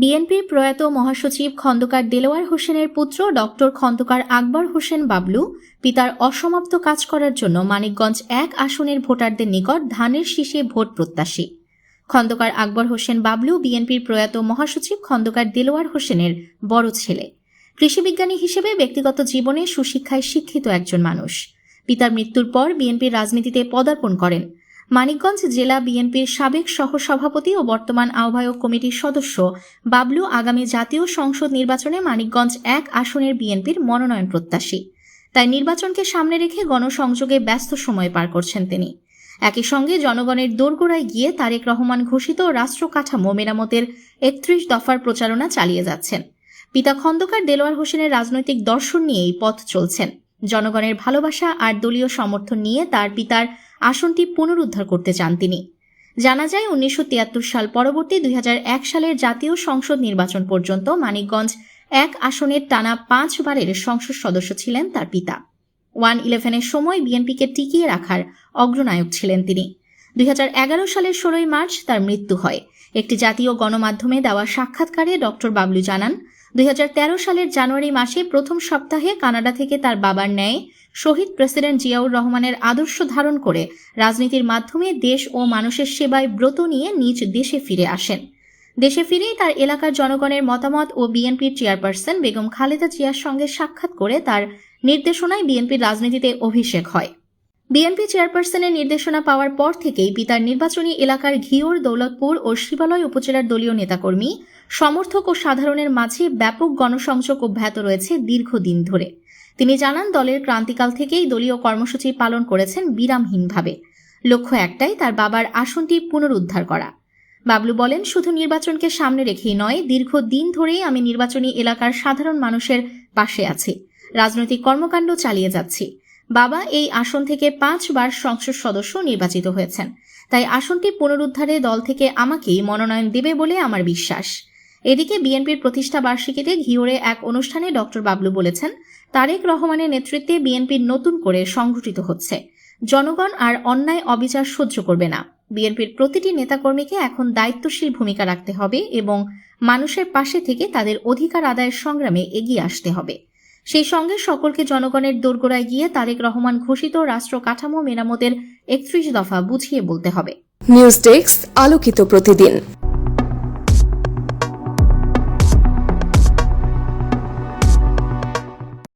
বিএনপির প্রয়াত মহাসচিব খন্দকার দেলোয়ার হোসেনের পুত্র ডক্টর খন্দকার আকবর হোসেন বাবলু পিতার অসমাপ্ত কাজ করার জন্য মানিকগঞ্জ ১ আসনের ভোটারদের নিকট ধানের শীষে ভোট প্রত্যাশী। খন্দকার আকবর হোসেন বাবলু বিএনপির প্রয়াত মহাসচিব খন্দকার দেলোয়ার হোসেনের বড় ছেলে। কৃষিবিজ্ঞানী হিসেবে ব্যক্তিগত জীবনে সুশিক্ষায় শিক্ষিত একজন মানুষ। পিতার মৃত্যুর পর বিএনপির রাজনীতিতে পদার্পণ করেন। মানিকগঞ্জ জেলা বিএনপির সাবেক সহসভাপতি ও বর্তমান আহ্বায়ক কমিটির সদস্য বাবলু আগামী জাতীয় সংসদ নির্বাচনে মানিকগঞ্জ ১ আসনের বিএনপির মনোনয়ন প্রত্যাশী। তাই নির্বাচনকে সামনে রেখে গণসংযোগে ব্যস্ত সময় পার করছেন তিনি। একই সঙ্গে জনগণের দোরগোড়ায় গিয়ে তারেক রহমান ঘোষিত রাষ্ট্র কাঠামো মেরামতের ৩১ দফার প্রচারণা চালিয়ে যাচ্ছেন। পিতা খন্দকার দেলোয়ার হোসেনের রাজনৈতিক দর্শন নিয়েই পথ চলছেন। জনগণের ভালোবাসা আর দলীয় সমর্থন নিয়ে তার পিতার আসনটি পুনরুদ্ধার করতে চান তিনি। জানা যায় ১৯৭৩ সাল পরবর্তী ২০০১ সালের জাতীয় সংসদ নির্বাচন পর্যন্ত মানিকগঞ্জ ১ আসনের টানা ৫ বারের সংসদ সদস্য ছিলেন তার পিতা। 1-11-এর সময় বিএনপিকে টিকিয়ে রাখার অগ্রনায়ক ছিলেন তিনি। ২০১১ সালের ১৬ মার্চ তার মৃত্যু হয়। একটি জাতীয় গণমাধ্যমে দেওয়া সাক্ষাৎকারে ডক্টর বাবলু জানান, ২০১৩ সালের জানুয়ারি মাসে প্রথম সপ্তাহে কানাডা থেকে তার বাবার ন্যায় শহীদ প্রেসিডেন্ট জিয়াউর রহমানের আদর্শ ধারণ করে রাজনীতির মাধ্যমে দেশ ও মানুষের সেবায় ব্রত নিয়ে নিজ দেশে ফিরে আসেন। দেশে ফিরেই তার এলাকার জনগণের মতামত ও বিএনপির চেয়ারপারসন বেগম খালেদা জিয়ার সঙ্গে সাক্ষাৎ করে তার নির্দেশনায় বিএনপির রাজনীতিতে অভিষেক হয়। বিএনপি চেয়ারপারসনের নির্দেশনা পাওয়ার পর থেকেই পিতার নির্বাচনী এলাকার ঘিওর, দৌলতপুর ও শিবালয় উপজেলার দলীয় নেতাকর্মী, সমর্থক ও সাধারণের মাঝে ব্যাপক গণসংযোগ অব্যাহত রয়েছে দীর্ঘদিন ধরে। তিনি জানান, দলের ক্রান্তিকাল থেকেই দলীয় কর্মসূচি পালন করেছেন বিরামহীনভাবে। লক্ষ্য একটাই, তার বাবার আসনটি পুনরুদ্ধার করা। বাবলু বলেন, শুধু নির্বাচনকে সামনে রেখেই নয়, দীর্ঘদিন ধরেই আমি নির্বাচনী এলাকার সাধারণ মানুষের পাশে আছি, রাজনৈতিক কর্মকাণ্ড চালিয়ে যাচ্ছি। বাবা এই আসন থেকে ৫ বার সংসদ সদস্য নির্বাচিত হয়েছেন, তাই আসনটি পুনরুদ্ধারে দল থেকে আমাকেই মনোনয়ন দেবে বলে আমার বিশ্বাস। এদিকে বিএনপির প্রতিষ্ঠা বার্ষিকীতে ঘিওরে এক অনুষ্ঠানে ডক্টর বাবলু বলেছেন, তারেক রহমানের নেতৃত্বে বিএনপি নতুন করে সংগঠিত হচ্ছে। জনগণ আর অন্যায় অবিচার সহ্য করবে না। বিএনপির প্রতিটি নেতাকর্মীকে এখন দায়িত্বশীল ভূমিকা রাখতে হবে এবং মানুষের পাশে থেকে তাদের অধিকার আদায়ের সংগ্রামে এগিয়ে আসতে হবে। সেই সঙ্গে সকলকে জনগণের দোরগোড়ায় গিয়ে তারেক রহমান ঘোষিত রাষ্ট্র কাঠামো মেরামতের ৩১ দফা বুঝিয়ে বলতে হবে। নিউজ ডেস্ক, আলোকিত প্রতিদিন।